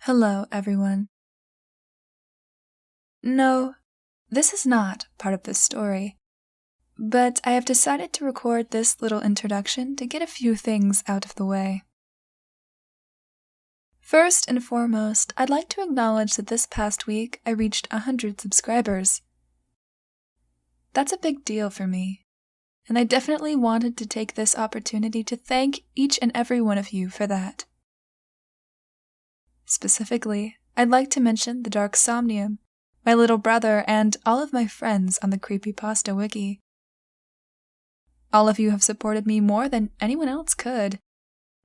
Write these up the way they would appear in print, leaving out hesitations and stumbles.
Hello, everyone. No, this is not part of the story, but I have decided to record this little introduction to get a few things out of the way. First and foremost, I'd like to acknowledge that this past week I reached 100 subscribers. That's a big deal for me, and I definitely wanted to take this opportunity to thank each and every one of you for that. Specifically, I'd like to mention the Dark Somnium, my little brother, and all of my friends on the Creepypasta wiki. All of you have supported me more than anyone else could,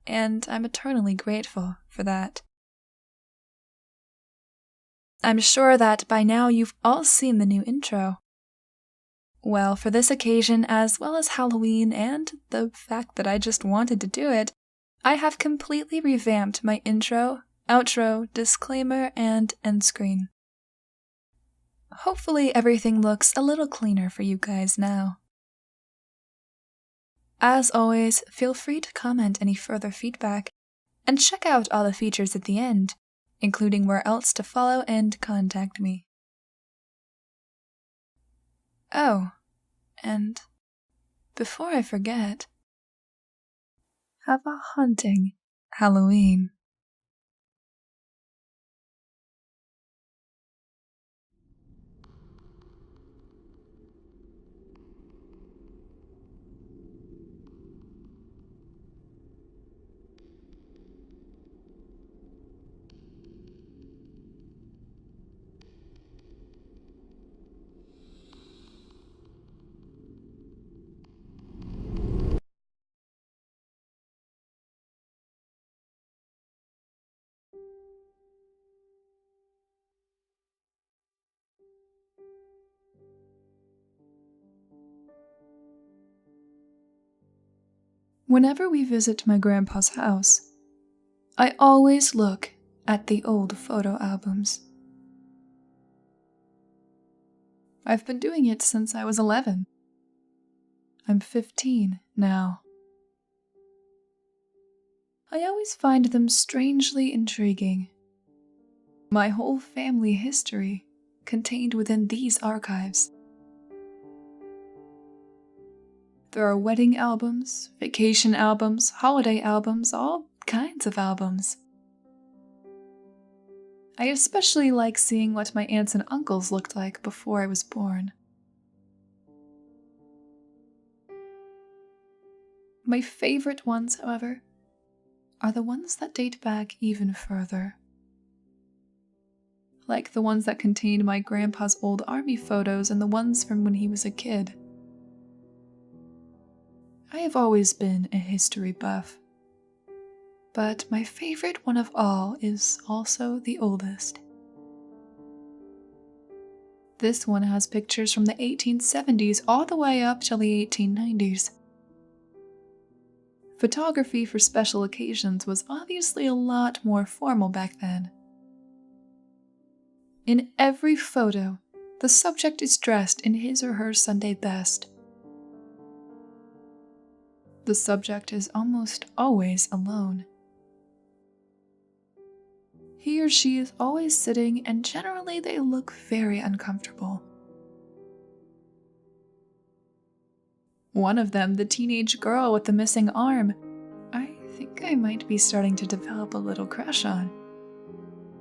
and I'm eternally grateful for that. I'm sure that by now you've all seen the new intro. Well, for this occasion, as well as Halloween and the fact that I just wanted to do it, I have completely revamped my intro, outro, disclaimer, and end screen. Hopefully everything looks a little cleaner for you guys now. As always, feel free to comment any further feedback, and check out all the features at the end, including where else to follow and contact me. Oh, and before I forget, have a haunting Halloween. Whenever we visit my grandpa's house, I always look at the old photo albums. I've been doing it since I was 11. I'm 15 now. I always find them strangely intriguing. My whole family history contained within these archives. There are wedding albums, vacation albums, holiday albums, all kinds of albums. I especially like seeing what my aunts and uncles looked like before I was born. My favorite ones, however, are the ones that date back even further. Like the ones that contain my grandpa's old army photos and the ones from when he was a kid. I have always been a history buff, but my favorite one of all is also the oldest. This one has pictures from the 1870s all the way up till the 1890s. Photography for special occasions was obviously a lot more formal back then. In every photo, the subject is dressed in his or her Sunday best. The subject is almost always alone. He or she is always sitting, and generally they look very uncomfortable. One of them, the teenage girl with the missing arm, I think I might be starting to develop a little crush on.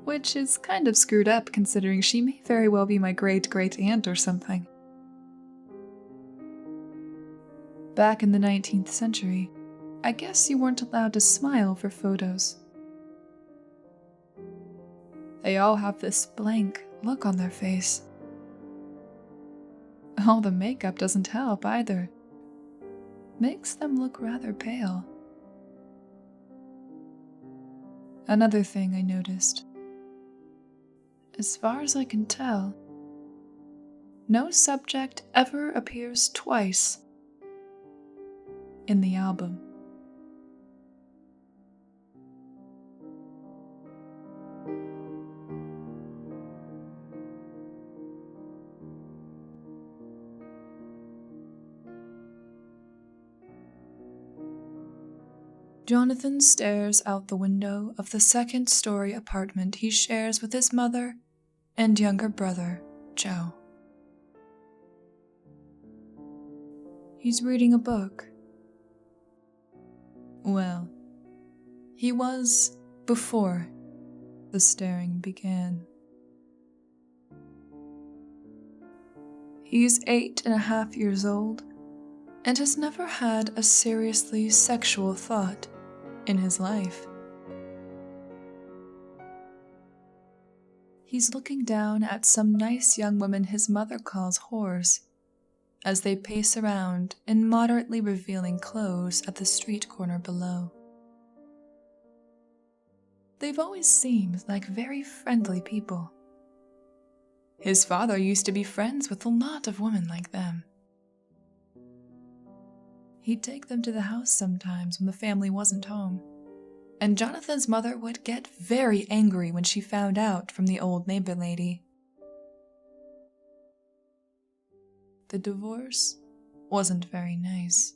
Which is kind of screwed up considering she may very well be my great-great-aunt or something. Back in the 19th century, I guess you weren't allowed to smile for photos. They all have this blank look on their face. All the makeup doesn't help either. Makes them look rather pale. Another thing I noticed. As far as I can tell, no subject ever appears twice in the album. Jonathan stares out the window of the second-story apartment he shares with his mother and younger brother, Joe. He's reading a book. Well, he was before the staring began. He's 8.5 years old and has never had a seriously sexual thought in his life. He's looking down at some nice young women his mother calls whores as they pace around in moderately revealing clothes at the street corner below. They've always seemed like very friendly people. His father used to be friends with a lot of women like them. He'd take them to the house sometimes when the family wasn't home, and Jonathan's mother would get very angry when she found out from the old neighbor lady. The divorce wasn't very nice.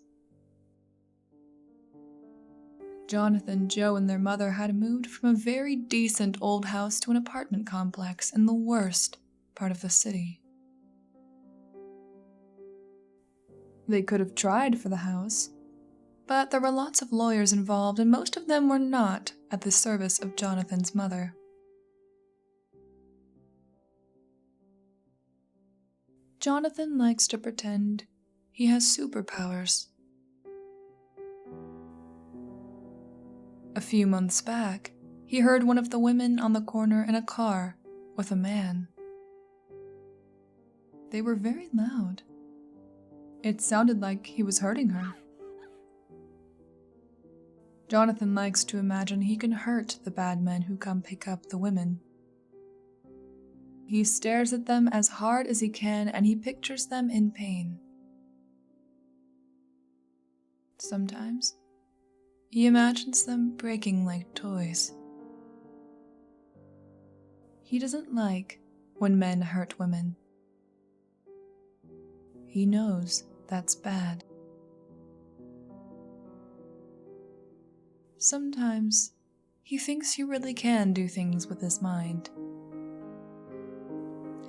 Jonathan, Joe, and their mother had moved from a very decent old house to an apartment complex in the worst part of the city. They could have tried for the house, but there were lots of lawyers involved and most of them were not at the service of Jonathan's mother. Jonathan likes to pretend he has superpowers. A few months back, he heard one of the women on the corner in a car with a man. They were very loud. It sounded like he was hurting her. Jonathan likes to imagine he can hurt the bad men who come pick up the women. He stares at them as hard as he can and he pictures them in pain. Sometimes, he imagines them breaking like toys. He doesn't like when men hurt women. He knows that's bad. Sometimes, he thinks he really can do things with his mind.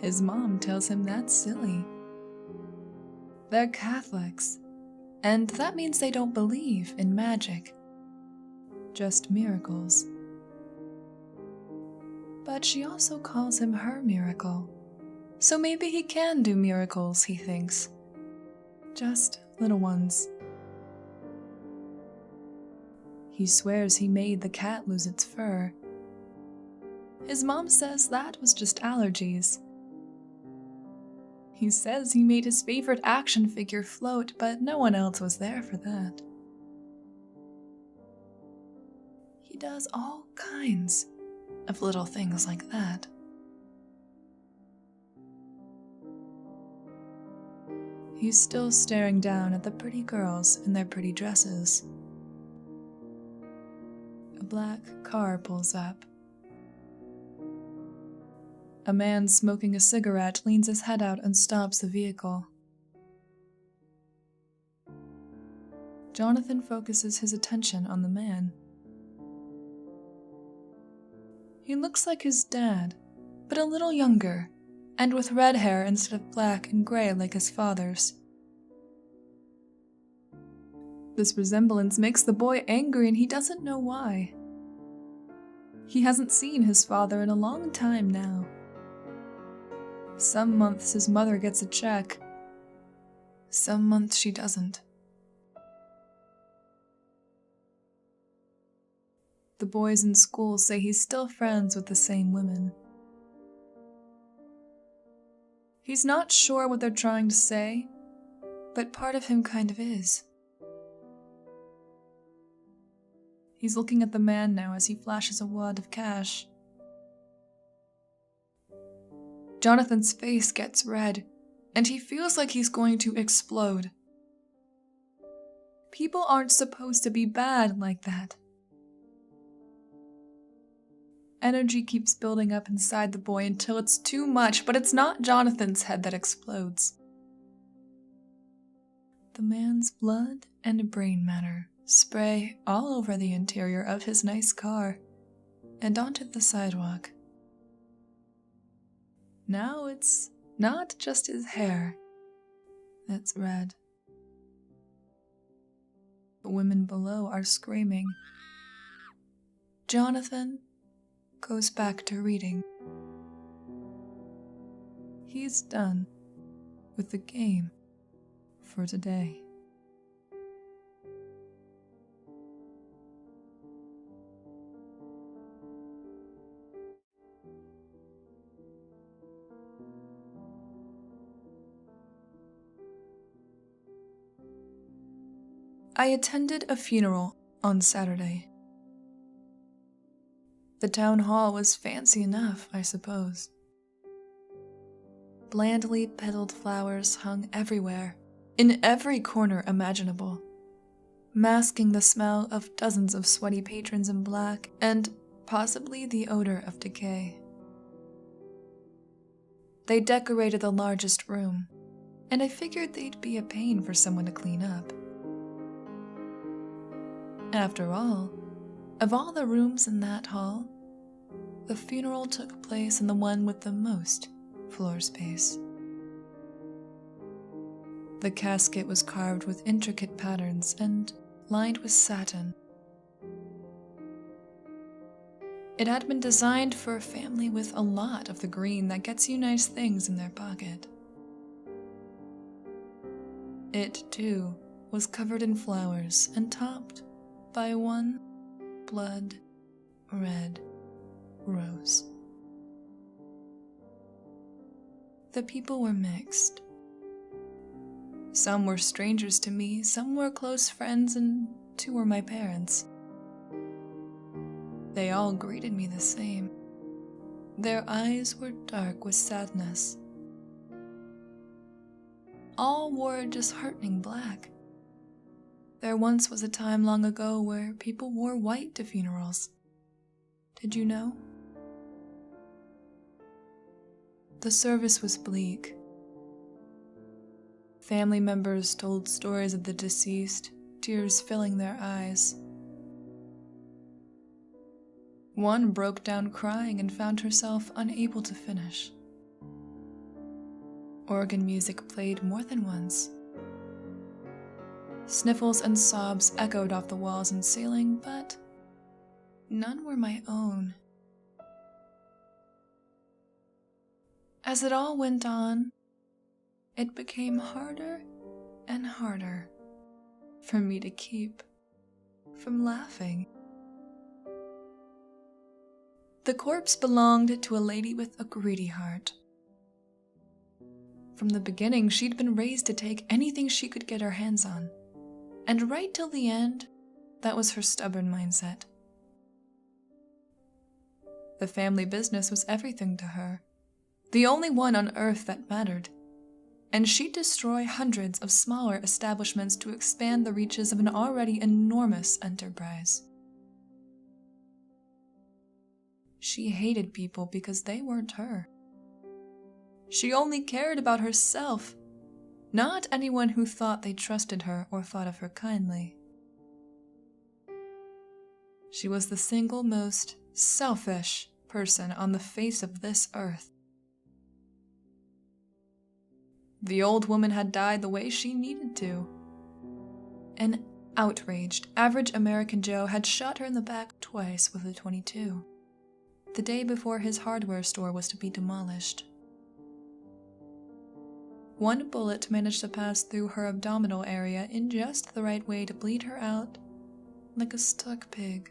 His mom tells him that's silly. They're Catholics, and that means they don't believe in magic. Just miracles. But she also calls him her miracle. So maybe he can do miracles, he thinks. Just little ones. He swears he made the cat lose its fur. His mom says that was just allergies. He says he made his favorite action figure float, but no one else was there for that. He does all kinds of little things like that. He's still staring down at the pretty girls in their pretty dresses. A black car pulls up. A man smoking a cigarette leans his head out and stops the vehicle. Jonathan focuses his attention on the man. He looks like his dad, but a little younger, and with red hair instead of black and gray like his father's. This resemblance makes the boy angry and he doesn't know why. He hasn't seen his father in a long time now. Some months his mother gets a check. Some months she doesn't. The boys in school say he's still friends with the same women. He's not sure what they're trying to say, but part of him kind of is. He's looking at the man now as he flashes a wad of cash. Jonathan's face gets red, and he feels like he's going to explode. People aren't supposed to be bad like that. Energy keeps building up inside the boy until it's too much, but it's not Jonathan's head that explodes. The man's blood and brain matter spray all over the interior of his nice car and onto the sidewalk. Now it's not just his hair that's red. The women below are screaming. Jonathan goes back to reading. He's done with the game for today. I attended a funeral on Saturday. The town hall was fancy enough, I suppose. Blandly petaled flowers hung everywhere, in every corner imaginable, masking the smell of dozens of sweaty patrons in black and possibly the odor of decay. They decorated the largest room, and I figured they'd be a pain for someone to clean up. After all, of all the rooms in that hall, the funeral took place in the one with the most floor space. The casket was carved with intricate patterns and lined with satin. It had been designed for a family with a lot of the green that gets you nice things in their pocket. It, too, was covered in flowers and topped by one blood red rose. The people were mixed. Some were strangers to me, some were close friends, and 2 were my parents. They all greeted me the same. Their eyes were dark with sadness. All wore a disheartening black. There once was a time long ago where people wore white to funerals. Did you know? The service was bleak. Family members told stories of the deceased, tears filling their eyes. One broke down crying and found herself unable to finish. Organ music played more than once. Sniffles and sobs echoed off the walls and ceiling, but none were my own. As it all went on, it became harder and harder for me to keep from laughing. The corpse belonged to a lady with a greedy heart. From the beginning, she'd been raised to take anything she could get her hands on. And right till the end, that was her stubborn mindset. The family business was everything to her, the only one on earth that mattered, and she'd destroy hundreds of smaller establishments to expand the reaches of an already enormous enterprise. She hated people because they weren't her. She only cared about herself, not anyone who thought they trusted her or thought of her kindly. She was the single most selfish person on the face of this earth. The old woman had died the way she needed to. An outraged, average American Joe had shot her in the back twice with a .22, the day before his hardware store was to be demolished. One bullet managed to pass through her abdominal area in just the right way to bleed her out like a stuck pig.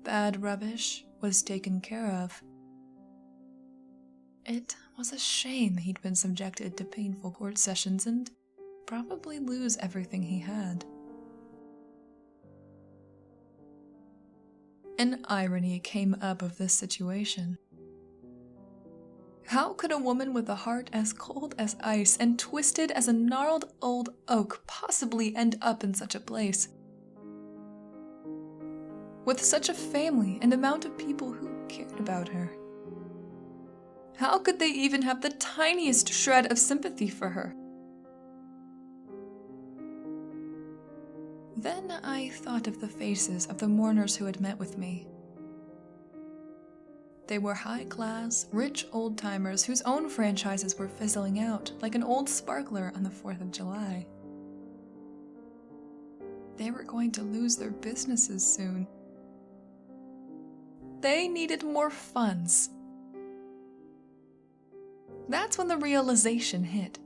Bad rubbish was taken care of. It was a shame he'd been subjected to painful court sessions and probably lose everything he had. An irony came up of this situation. How could a woman with a heart as cold as ice and twisted as a gnarled old oak possibly end up in such a place? With such a family and amount of people who cared about her. How could they even have the tiniest shred of sympathy for her? Then I thought of the faces of the mourners who had met with me. They were high-class, rich old-timers whose own franchises were fizzling out like an old sparkler on the 4th of July. They were going to lose their businesses soon. They needed more funds. That's when the realization hit,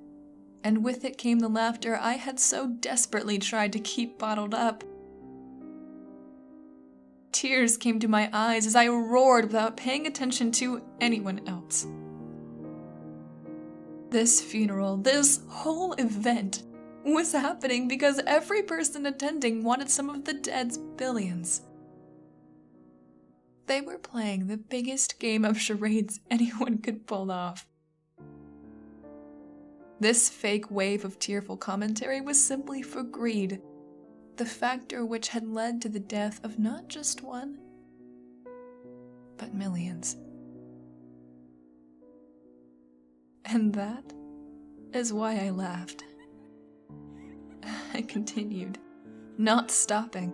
and with it came the laughter I had so desperately tried to keep bottled up. Tears came to my eyes as I roared without paying attention to anyone else. This funeral, this whole event, was happening because every person attending wanted some of the dead's billions. They were playing the biggest game of charades anyone could pull off. This fake wave of tearful commentary was simply for greed, the factor which had led to the death of not just one, but millions. And that is why I laughed. I continued, not stopping.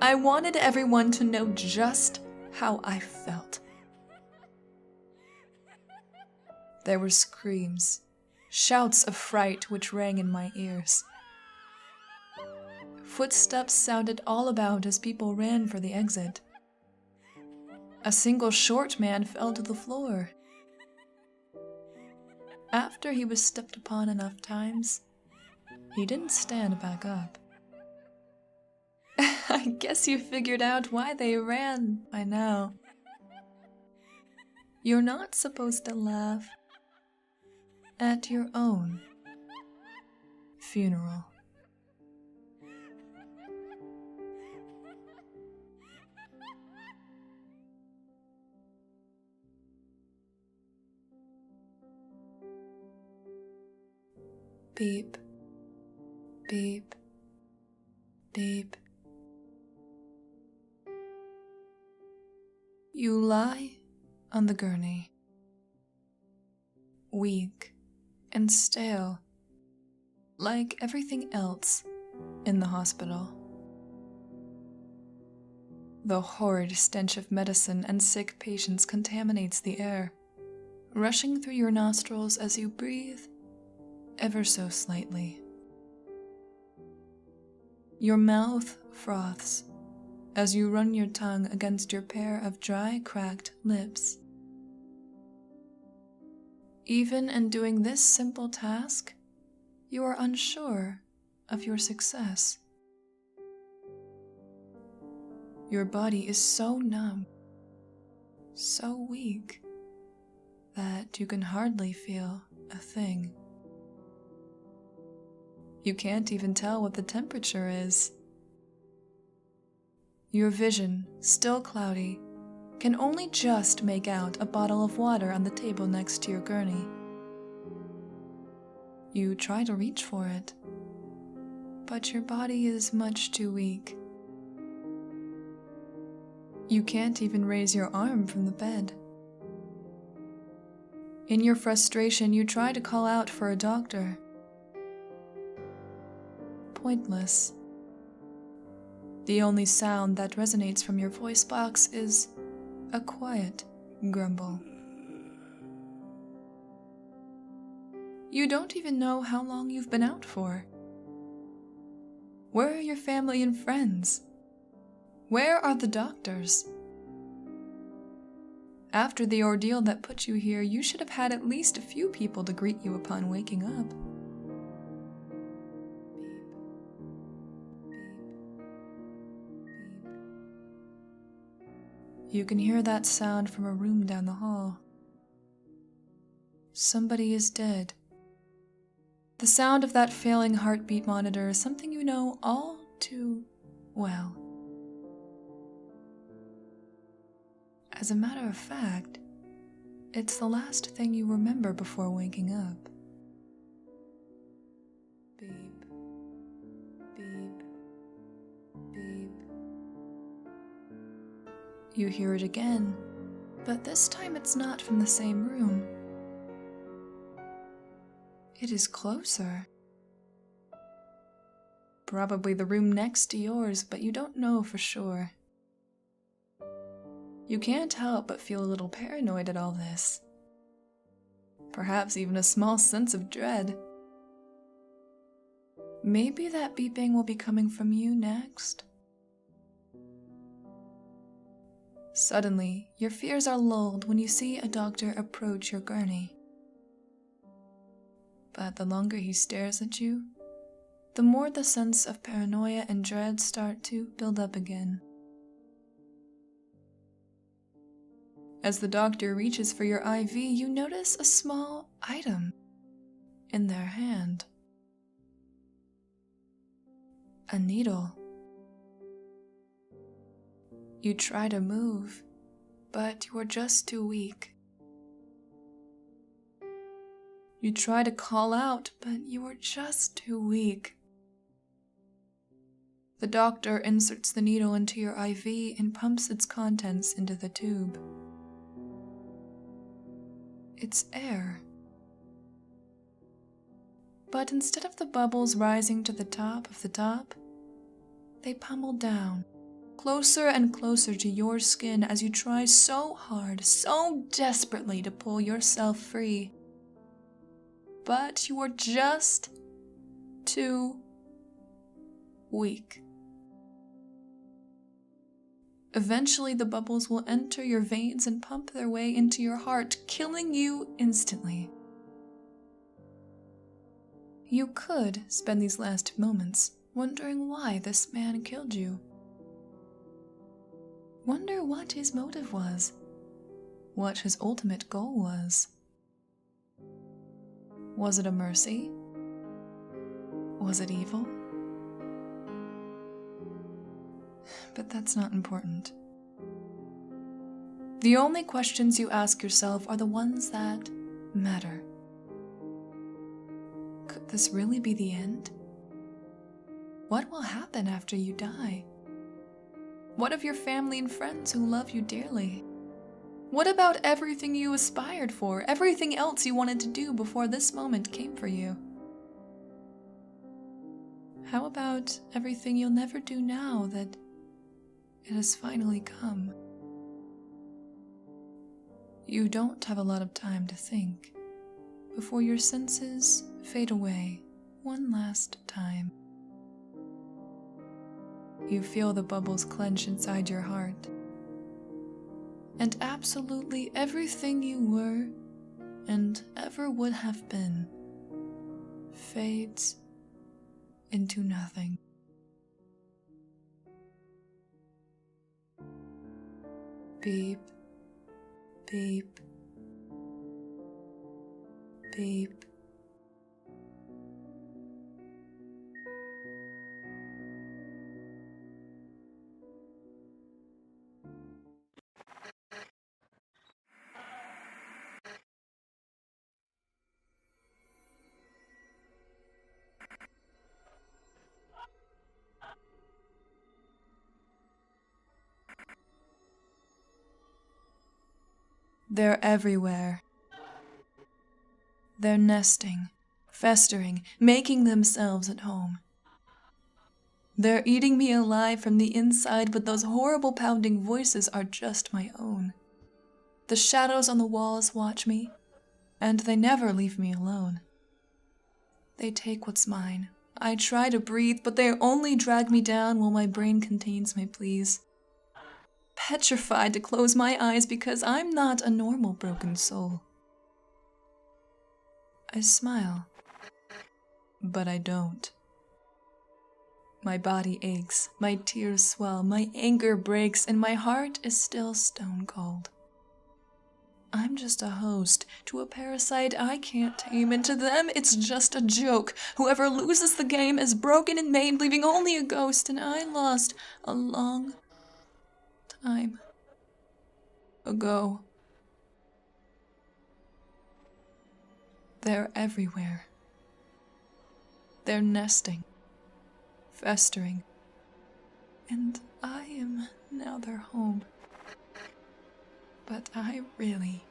I wanted everyone to know just how I felt. There were screams, shouts of fright which rang in my ears. Footsteps sounded all about as people ran for the exit. A single short man fell to the floor. After he was stepped upon enough times, he didn't stand back up. I guess you figured out why they ran by now. You're not supposed to laugh at your own funeral. Beep, beep, beep. You lie on the gurney, weak and stale, like everything else in the hospital. The horrid stench of medicine and sick patients contaminates the air, rushing through your nostrils as you breathe ever so slightly. Your mouth froths as you run your tongue against your pair of dry, cracked lips. Even in doing this simple task, you are unsure of your success. Your body is so numb, so weak, that you can hardly feel a thing. You can't even tell what the temperature is. Your vision, still cloudy, can only just make out a bottle of water on the table next to your gurney. You try to reach for it, but your body is much too weak. You can't even raise your arm from the bed. In your frustration, you try to call out for a doctor. Pointless. The only sound that resonates from your voice box is a quiet grumble. You don't even know how long you've been out for. Where are your family and friends? Where are the doctors? After the ordeal that put you here, you should have had at least a few people to greet you upon waking up. You can hear that sound from a room down the hall. Somebody is dead. The sound of that failing heartbeat monitor is something you know all too well. As a matter of fact, it's the last thing you remember before waking up. Beep, beep, beep. You hear it again, but this time it's not from the same room. It is closer. Probably the room next to yours, but you don't know for sure. You can't help but feel a little paranoid at all this. Perhaps even a small sense of dread. Maybe that beeping will be coming from you next. Suddenly, your fears are lulled when you see a doctor approach your gurney. But the longer he stares at you, the more the sense of paranoia and dread start to build up again. As the doctor reaches for your IV, you notice a small item in their hand. A needle. You try to move, but you are just too weak. You try to call out, but you are just too weak. The doctor inserts the needle into your IV and pumps its contents into the tube. It's air. But instead of the bubbles rising to the top of the top, they pummel down, closer and closer to your skin as you try so hard, so desperately to pull yourself free. But you are just too weak. Eventually, the bubbles will enter your veins and pump their way into your heart, killing you instantly. You could spend these last moments wondering why this man killed you. Wonder what his motive was, what his ultimate goal was. Was it a mercy? Was it evil? But that's not important. The only questions you ask yourself are the ones that matter. Could this really be the end? What will happen after you die? What of your family and friends who love you dearly? What about everything you aspired for, everything else you wanted to do before this moment came for you? How about everything you'll never do now that it has finally come? You don't have a lot of time to think before your senses fade away one last time. You feel the bubbles clench inside your heart, and absolutely everything you were and ever would have been fades into nothing. Beep, beep, beep. They're everywhere. They're nesting, festering, making themselves at home. They're eating me alive from the inside, but those horrible pounding voices are just my own. The shadows on the walls watch me, and they never leave me alone. They take what's mine. I try to breathe, but they only drag me down while my brain contains my pleas. Petrified to close my eyes because I'm not a normal broken soul. I smile, but I don't. My body aches, my tears swell, my anger breaks, and my heart is still stone cold. I'm just a host to a parasite I can't tame, and to them it's just a joke. Whoever loses the game is broken and maimed, leaving only a ghost, and I lost a long time ago. They're everywhere. They're nesting, festering, and I am now their home. But I really,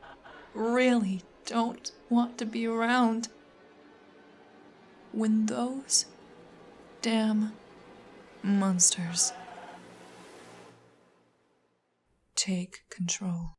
really don't want to be around when those damn Monsters. Take control.